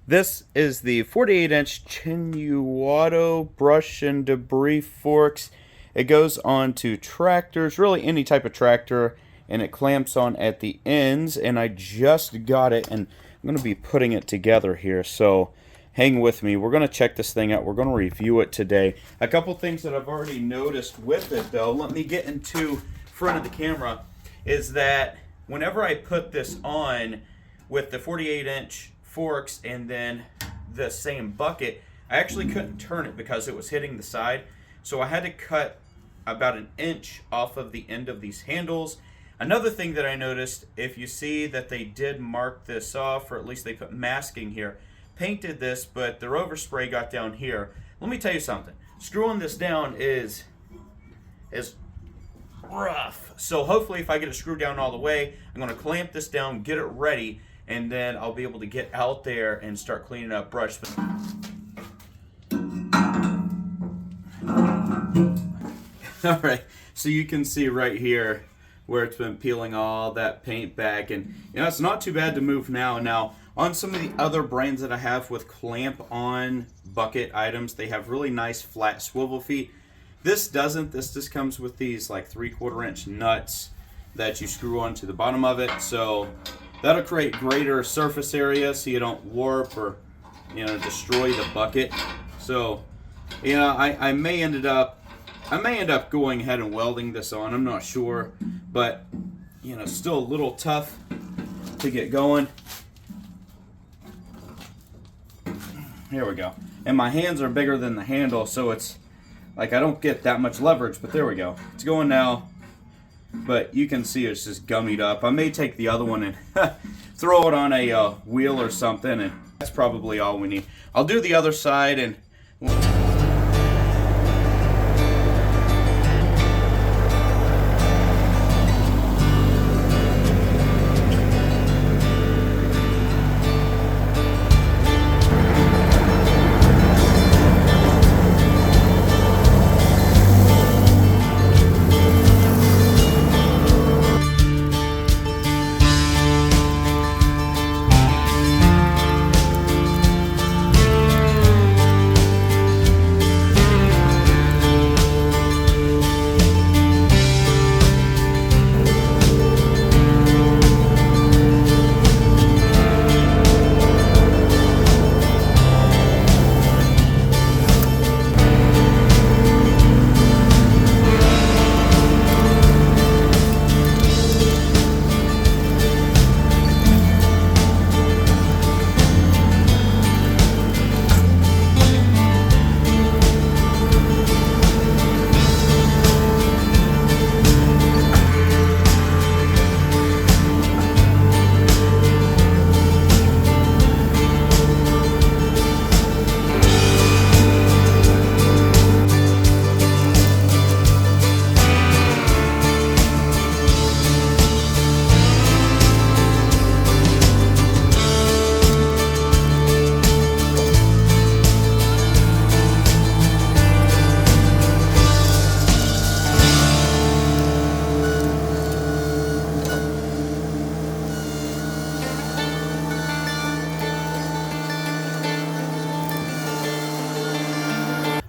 This is the 48-inch Chinuado brush and debris forks. It goes on to tractors, really any type of tractor, and it clamps on at the ends. And I just got it, and I'm going to be putting it together here. So hang with me. We're going to check this thing out. We're going to review it today. A couple things that I've already noticed with it, though, let me get into front of the camera, is that whenever I put this on with the 48-inch forks and then the same bucket, I actually couldn't turn it because it was hitting the side. So I had to cut about an inch off of the end of these handles. Another thing that I noticed, if you see that they did mark this off, or at least they put masking here, painted this, but their overspray got down here. Let me tell you something. Screwing this down is rough. So hopefully if I get it screwed down all the way, I'm going to clamp this down, get it ready, and then I'll be able to get out there and start cleaning up brush. All right, so you can see right here where it's been peeling all that paint back, and it's not too bad to move now. Now, on some of the other brands that I have with clamp-on bucket items, they have really nice flat swivel feet. This doesn't. This just comes with these like 3/4 inch nuts that you screw onto the bottom of it. So that'll create greater surface area so you don't warp or destroy the bucket. So I may end up going ahead and welding this on. I'm not sure, but still a little tough to get going. Here we go. And my hands are bigger than the handle, so it's like I don't get that much leverage, but there we go. It's going now. But you can see it's just gummied up. I may take the other one and throw it on a wheel or something, and that's probably all we need. I'll do the other side and...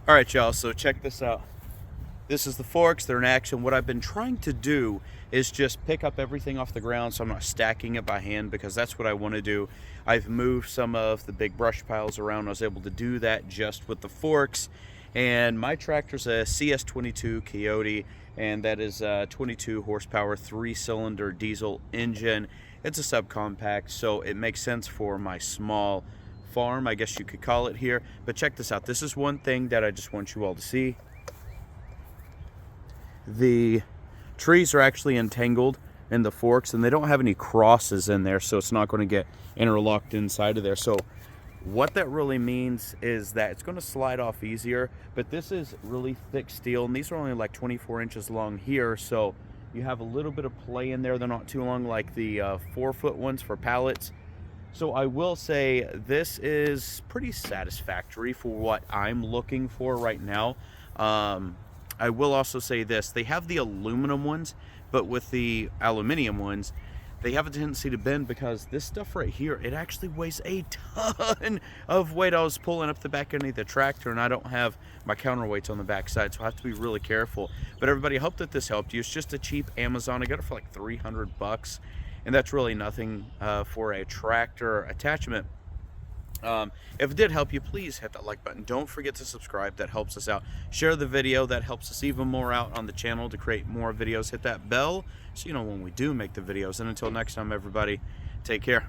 All right, y'all, so check this out. This is the forks. They're in action. What I've been trying to do is just pick up everything off the ground so I'm not stacking it by hand, because that's what I want to do. I've moved some of the big brush piles around. I was able to do that just with the forks. And my tractor's a CS22 Coyote, and that is a 22 horsepower, 3-cylinder diesel engine. It's a subcompact, so it makes sense for my small farm, I guess you could call it here. But check this out. This is one thing that I just want you all to see. The trees are actually entangled in the forks, and they don't have any crosses in there, so it's not going to get interlocked inside of there. So what that really means is that it's going to slide off easier. But this is really thick steel, and these are only like 24 inches long here, so you have a little bit of play in there. They're not too long like the 4-foot ones for pallets. So I will say this is pretty satisfactory for what I'm looking for right now. I will also say this. They have the aluminum ones, but with the aluminum ones, they have a tendency to bend because this stuff right here, it actually weighs a ton of weight. I was pulling up the back end of the tractor and I don't have my counterweights on the back side, so I have to be really careful. But everybody, I hope that this helped you. It's just a cheap Amazon. I got it for like 300 bucks, and that's really nothing for a tractor attachment. If it did help you, please hit that like button. Don't forget to subscribe. That helps us out. Share the video. That helps us even more out on the channel to create more videos. Hit that bell so you know when we do make the videos. And until next time, everybody, take care.